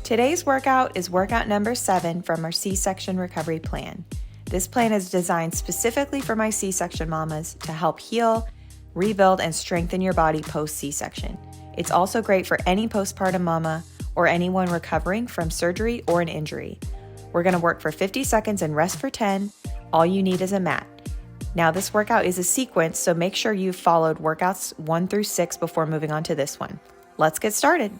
Today's workout is workout number 7 from our C-section recovery plan. This plan is designed specifically for my C-section mamas to help heal, rebuild, and strengthen your body post C-section. It's also great for any postpartum mama or anyone recovering from surgery or an injury. We're going to work for 50 seconds and rest for 10. All you need is a mat. Now this workout is a sequence, so make sure you've followed workouts 1 through 6 before moving on to this one. Let's get started.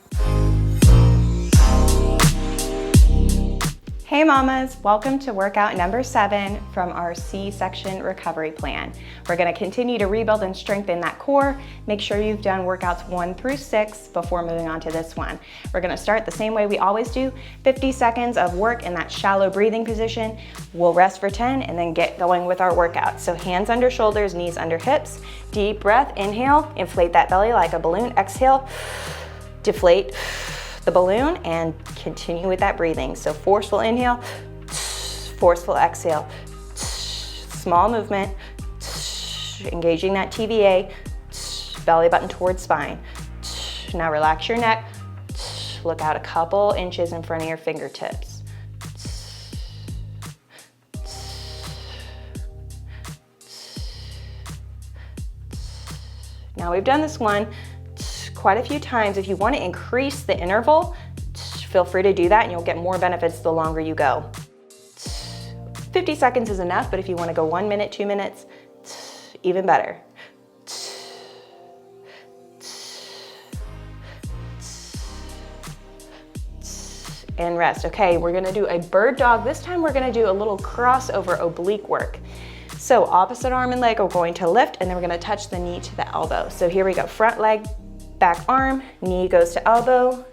Hey mamas, welcome to workout number 7 from our C-section recovery plan. We're going to continue to rebuild and strengthen that core. Make sure you've done workouts 1 through 6 before moving on to this one. We're going to start the same way we always do, 50 seconds of work in that shallow breathing position. We'll rest for 10 and then get going with our workout. So hands under shoulders, knees under hips. Deep breath, inhale, inflate that belly like a balloon. Exhale, deflate the balloon and continue with that breathing. So forceful inhale, forceful exhale, small movement, engaging that TVA, belly button towards spine. Now relax your neck, look out a couple inches in front of your fingertips. Now we've done this one quite a few times. If you want to increase the interval, feel free to do that and you'll get more benefits the longer you go. 50 seconds is enough, but if you want to go 1 minute, 2 minutes, even better. And rest. Okay, we're going to do a bird dog. This time we're going to do a little crossover oblique work. So opposite arm and leg are going to lift, and then we're going to touch the knee to the elbow. So here we go, front leg, back arm, knee goes to elbow,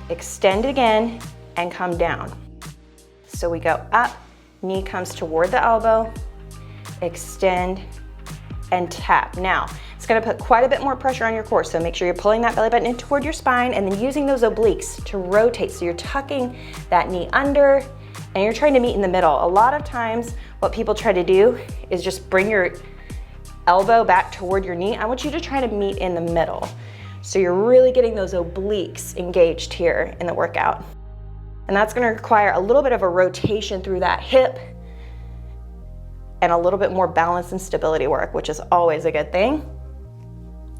extend again, and come down. So we go up, knee comes toward the elbow, extend, and tap. Now, it's gonna put quite a bit more pressure on your core, so make sure you're pulling that belly button in toward your spine and then using those obliques to rotate. So you're tucking that knee under and you're trying to meet in the middle. A lot of times, what people try to do is just bring your elbow back toward your knee. I want you to try to meet in the middle. So you're really getting those obliques engaged here in the workout. And that's gonna require a little bit of a rotation through that hip and a little bit more balance and stability work, which is always a good thing.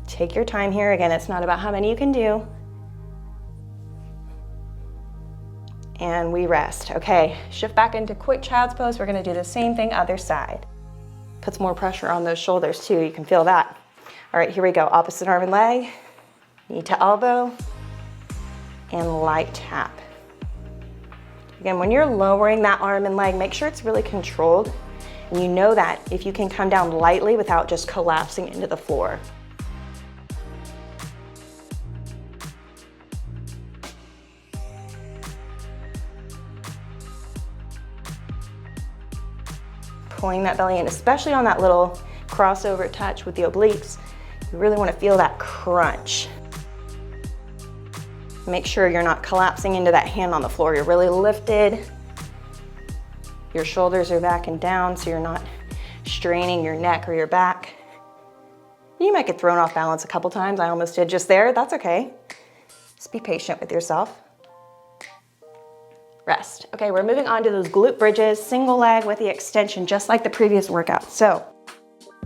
Take your time here. Again, it's not about how many you can do. And we rest. Okay, shift back into quick child's pose. We're gonna do the same thing other side. Puts more pressure on those shoulders too, you can feel that. All right, here we go, opposite arm and leg, knee to elbow, and light tap. Again, when you're lowering that arm and leg, make sure it's really controlled, and you know that if you can come down lightly without just collapsing into the floor. Pulling that belly in, especially on that little crossover touch with the obliques. You really want to feel that crunch. Make sure you're not collapsing into that hand on the floor. You're really lifted. Your shoulders are back and down, so you're not straining your neck or your back. You might get thrown off balance a couple times. I almost did just there. That's okay. Just be patient with yourself. Rest. Okay, we're moving on to those glute bridges, single leg with the extension, just like the previous workout. So,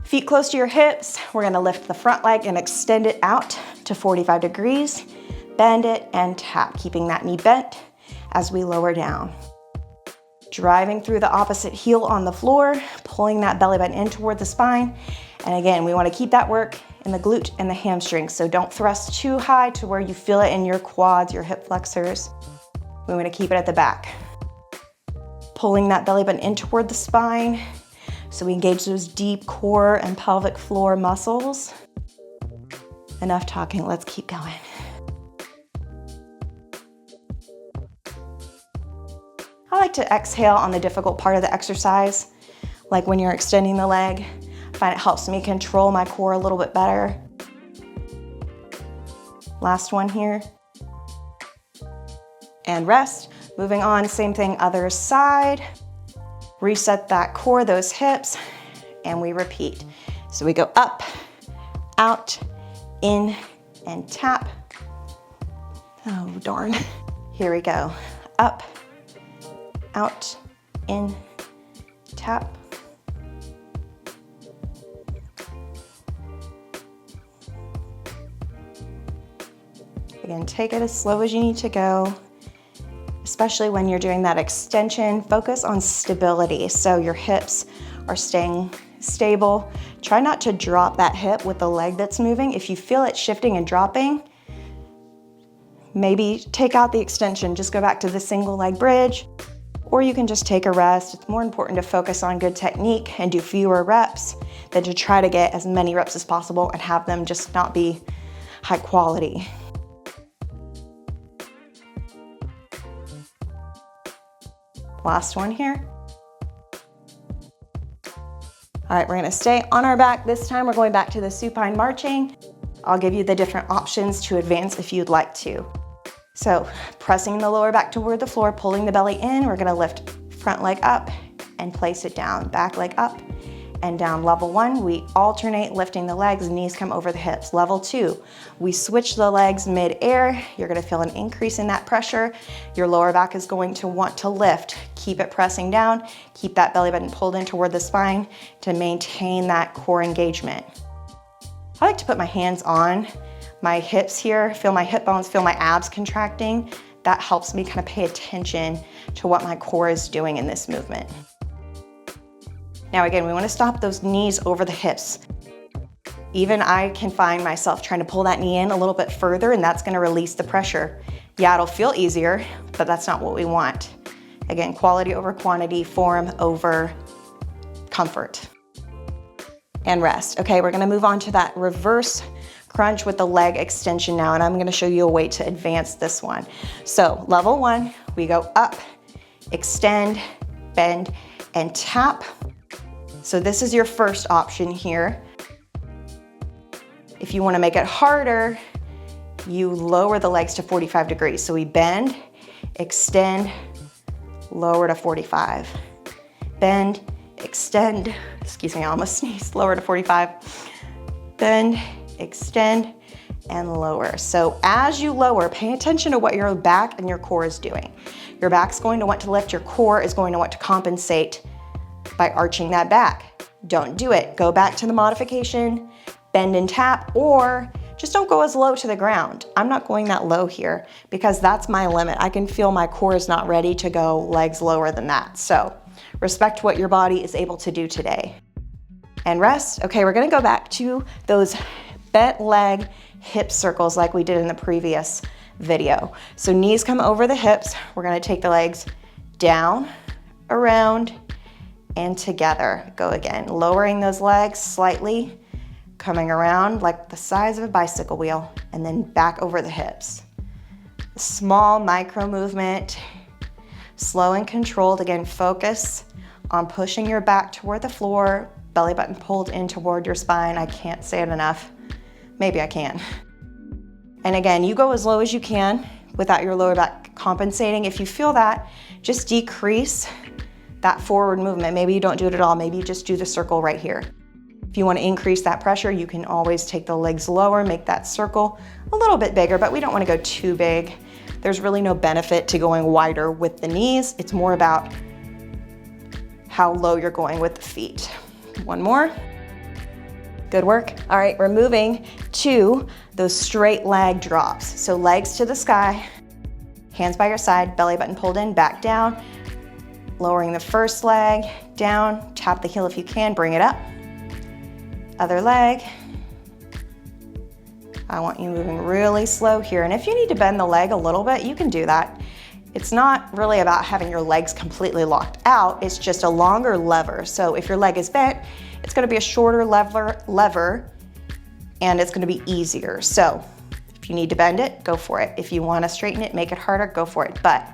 feet close to your hips. We're gonna lift the front leg and extend it out to 45 degrees. Bend it and tap, keeping that knee bent as we lower down. Driving through the opposite heel on the floor, pulling that belly button in toward the spine. And again, we wanna keep that work in the glute and the hamstrings. So don't thrust too high to where you feel it in your quads, your hip flexors. We want to keep it at the back. Pulling that belly button in toward the spine so we engage those deep core and pelvic floor muscles. Enough talking, let's keep going. I like to exhale on the difficult part of the exercise, like when you're extending the leg. I find it helps me control my core a little bit better. Last one here. And rest. Moving on, same thing, other side. Reset that core, those hips, and we repeat. So we go up, out, in, and tap. Oh, darn. Here we go. Up, out, in, tap. Again, take it as slow as you need to go, especially when you're doing that extension. Focus on stability, so your hips are staying stable. Try not to drop that hip with the leg that's moving. If you feel it shifting and dropping, maybe take out the extension, just go back to the single leg bridge, or you can just take a rest. It's more important to focus on good technique and do fewer reps than to try to get as many reps as possible and have them just not be high quality. Last one here. All right, we're gonna stay on our back. This time we're going back to the supine marching. I'll give you the different options to advance if you'd like to. So pressing the lower back toward the floor, pulling the belly in, we're gonna lift front leg up and place it down, back leg up and down. Level 1, we alternate lifting the legs, knees come over the hips. Level 2, we switch the legs mid-air. You're gonna feel an increase in that pressure. Your lower back is going to want to lift. Keep it pressing down. Keep that belly button pulled in toward the spine to maintain that core engagement. I like to put my hands on my hips here, feel my hip bones, feel my abs contracting. That helps me kind of pay attention to what my core is doing in this movement. Now again, we want to stop those knees over the hips. Even I can find myself trying to pull that knee in a little bit further, and that's going to release the pressure. Yeah, it'll feel easier, but that's not what we want. Again, quality over quantity, form over comfort. And rest. Okay, we're going to move on to that reverse crunch with the leg extension now, and I'm going to show you a way to advance this one. So level 1, we go up, extend, bend, and tap. So this is your first option here. If you want to make it harder, you lower the legs to 45 degrees. So we bend, extend, lower to 45. Bend, extend, excuse me, I almost sneezed, lower to 45. Bend, extend, and lower. So as you lower, pay attention to what your back and your core is doing. Your back's going to want to lift, your core is going to want to compensate by arching that back. Don't do it. Go back to the modification, bend and tap, or just don't go as low to the ground. I'm not going that low here because that's my limit. I can feel my core is not ready to go legs lower than that. So respect what your body is able to do today. And rest. Okay, we're gonna go back to those bent leg hip circles like we did in the previous video. So knees come over the hips. We're gonna take the legs down, around, and together. Go again, lowering those legs slightly, coming around like the size of a bicycle wheel, and then back over the hips. Small micro movement, slow and controlled. Again, focus on pushing your back toward the floor, belly button pulled in toward your spine. I can't say it enough. Maybe I can. And again, you go as low as you can without your lower back compensating. If you feel that, just decrease that forward movement. Maybe you don't do it at all. Maybe you just do the circle right here. If you want to increase that pressure, you can always take the legs lower, make that circle a little bit bigger, but we don't want to go too big. There's really no benefit to going wider with the knees. It's more about how low you're going with the feet. One more. Good work. All right, we're moving to those straight leg drops. So legs to the sky, hands by your side, belly button pulled in, back down, lowering the first leg down, tap the heel if you can, bring it up. Other leg. I want you moving really slow here. And if you need to bend the leg a little bit, you can do that. It's not really about having your legs completely locked out, it's just a longer lever. So if your leg is bent, it's gonna be a shorter lever and it's gonna be easier. So if you need to bend it, go for it. If you wanna straighten it, make it harder, go for it. But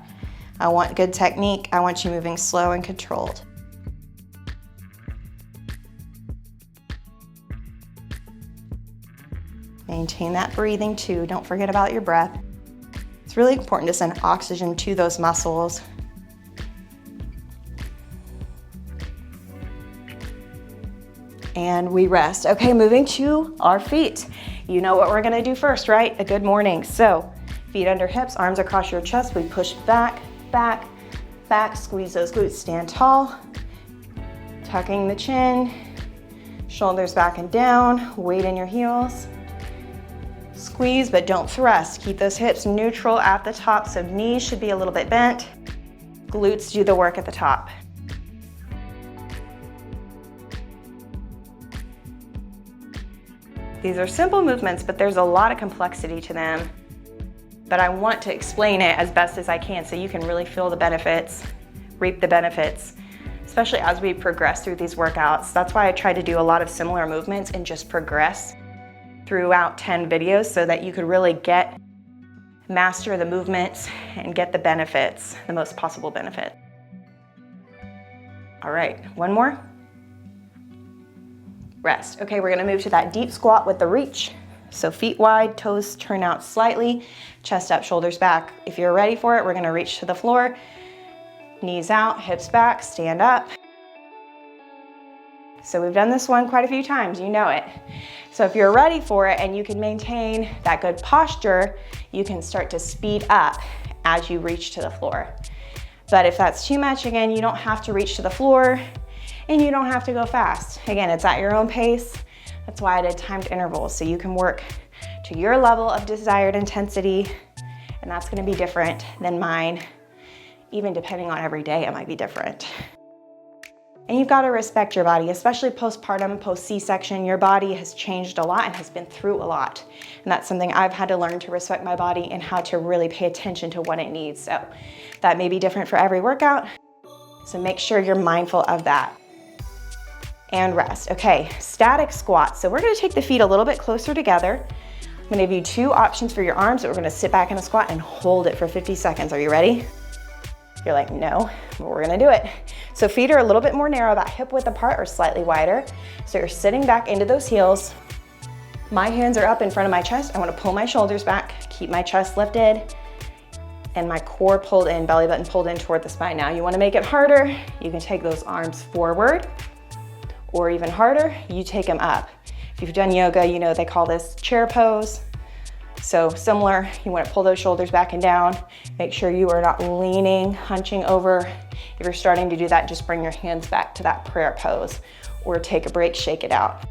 I want good technique. I want you moving slow and controlled. Maintain that breathing too. Don't forget about your breath. It's really important to send oxygen to those muscles. And we rest. Okay, moving to our feet. You know what we're gonna do first, right? A good morning. So if Feet under hips, arms across your chest. We push back, back, back. Squeeze those glutes, stand tall. Tucking the chin, shoulders back and down, weight in your heels. Squeeze, but don't thrust. Keep those hips neutral at the top, so knees should be a little bit bent. Glutes do the work at the top. These are simple movements, but there's a lot of complexity to them. But I want to explain it as best as I can so you can really feel the benefits, reap the benefits, especially as we progress through these workouts. That's why I try to do a lot of similar movements and just progress throughout 10 videos so that you could really master the movements and get the benefits, the most possible benefit. All right, one more. Rest. Okay, we're gonna move to that deep squat with the reach. So feet wide, toes turn out slightly, chest up, shoulders back. If you're ready for it, we're gonna reach to the floor, knees out, hips back, stand up. So we've done this one quite a few times, you know it. So if you're ready for it and you can maintain that good posture, you can start to speed up as you reach to the floor. But if that's too much, again, you don't have to reach to the floor and you don't have to go fast. Again, it's at your own pace. That's why I did timed intervals, so you can work to your level of desired intensity, and that's gonna be different than mine. Even depending on every day, it might be different. And you've got to respect your body, especially postpartum, post-C-section. Your body has changed a lot and has been through a lot. And that's something I've had to learn, to respect my body and how to really pay attention to what it needs. So that may be different for every workout. So make sure you're mindful of that. And rest. Okay, static squat. So we're gonna take the feet a little bit closer together. I'm gonna give you two options for your arms. We're gonna sit back in a squat and hold it for 50 seconds. Are you ready? You're like, no, but we're gonna do it. So feet are a little bit more narrow, about hip width apart or slightly wider. So you're sitting back into those heels. My hands are up in front of my chest. I wanna pull my shoulders back, keep my chest lifted, and my core pulled in, belly button pulled in toward the spine. Now you wanna make it harder, you can take those arms forward, or even harder, you take them up. If you've done yoga, you know they call this chair pose. So similar, you want to pull those shoulders back and down. Make sure you are not leaning, hunching over. If you're starting to do that, just bring your hands back to that prayer pose or take a break, shake it out.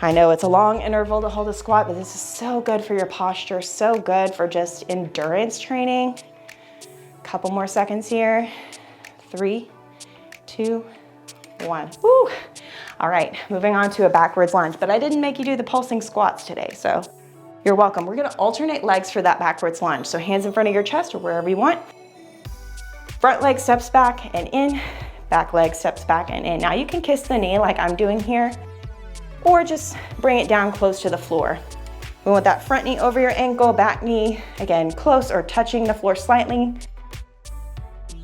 I know it's a long interval to hold a squat, but this is so good for your posture, so good for just endurance training. Couple more seconds here. 3, 2, 1. Woo! All right, moving on to a backwards lunge, but I didn't make you do the pulsing squats today, so you're welcome. We're gonna alternate legs for that backwards lunge. So hands in front of your chest or wherever you want. Front leg steps back and in, back leg steps back and in. Now you can kiss the knee like I'm doing here, or just bring it down close to the floor. We want that front knee over your ankle, back knee, again, close or touching the floor slightly.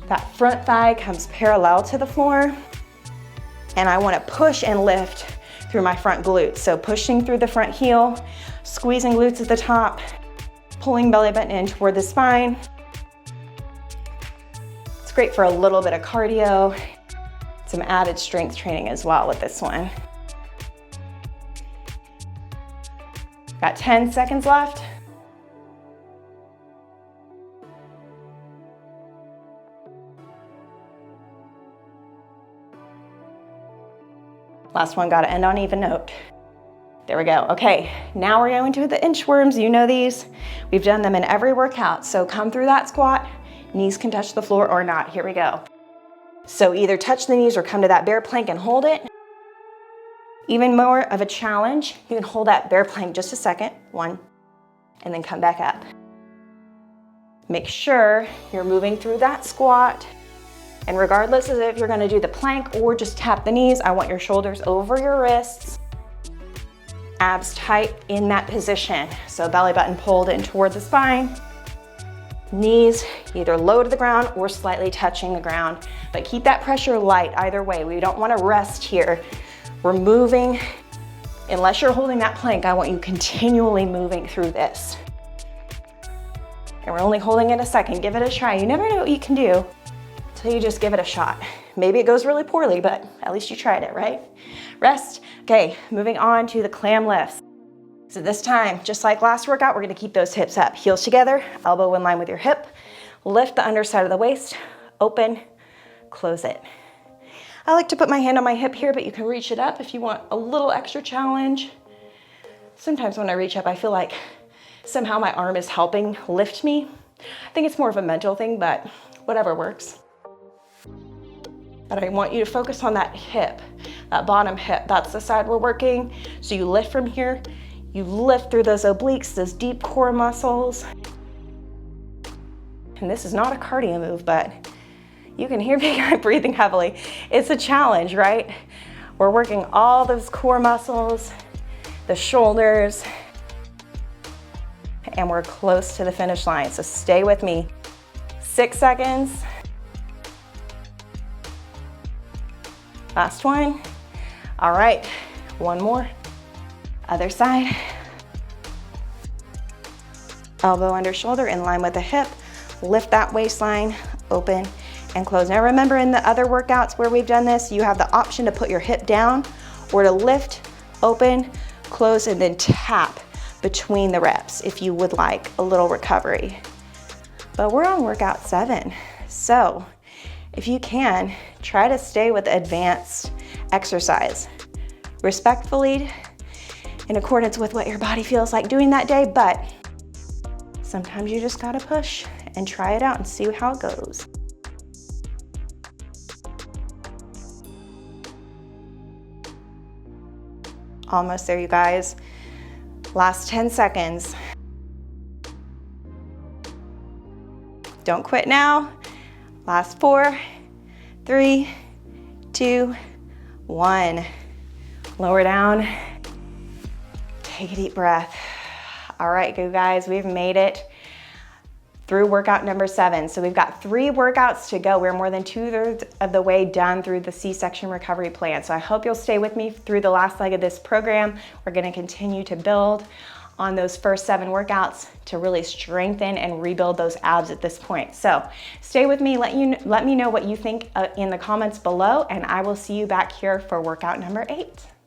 That front thigh comes parallel to the floor. And I wanna push and lift through my front glutes. So pushing through the front heel, squeezing glutes at the top, pulling belly button in toward the spine. It's great for a little bit of cardio, some added strength training as well with this one. Got 10 seconds left. Last one, gotta end on even note. There we go. Okay, now we're going to the inchworms. You know these. We've done them in every workout. So come through that squat, knees can touch the floor or not. Here we go. So either touch the knees or come to that bear plank and hold it. Even more of a challenge, you can hold that bear plank just a second, 1, and then come back up. Make sure you're moving through that squat. And regardless of if you're gonna do the plank or just tap the knees, I want your shoulders over your wrists, abs tight in that position. So belly button pulled in toward the spine, knees either low to the ground or slightly touching the ground, but keep that pressure light either way. We don't wanna rest here. We're moving. Unless you're holding that plank, I want you continually moving through this. And we're only holding it a second. Give it a try. You never know what you can do until you just give it a shot. Maybe it goes really poorly, but at least you tried it, right? Rest. Okay, moving on to the clam lifts. So this time, just like last workout, we're gonna keep those hips up. Heels together, elbow in line with your hip. Lift the underside of the waist, open, close it. I like to put my hand on my hip here, but you can reach it up if you want a little extra challenge. Sometimes when I reach up, I feel like somehow my arm is helping lift me. I think it's more of a mental thing, but whatever works. But I want you to focus on that hip, that bottom hip. That's the side we're working. So you lift from here, you lift through those obliques, those deep core muscles. And this is not a cardio move, but you can hear me breathing heavily. It's a challenge, right? We're working all those core muscles, the shoulders, and we're close to the finish line. So stay with me. 6 seconds. Last one. All right, one more. Other side. Elbow under shoulder in line with the hip. Lift that waistline, open and close. Now remember, in the other workouts where we've done this, you have the option to put your hip down or to lift, open, close, and then tap between the reps if you would like a little recovery. But we're on workout 7. So if you can, try to stay with advanced exercise. Respectfully, in accordance with what your body feels like doing that day, but sometimes you just gotta push and try it out and see how it goes. Almost there, you guys. Last 10 seconds. Don't quit now. Last 4, 3, 2, 1. Lower down. Take a deep breath. All right, you guys, we've made it through workout number 7. So we've got 3 workouts to go. We're more than 2/3 of the way done through the C-section recovery plan. So I hope you'll stay with me through the last leg of this program. We're gonna continue to build on those first 7 workouts to really strengthen and rebuild those abs at this point. So stay with me, let me know what you think in the comments below, and I will see you back here for workout number 8.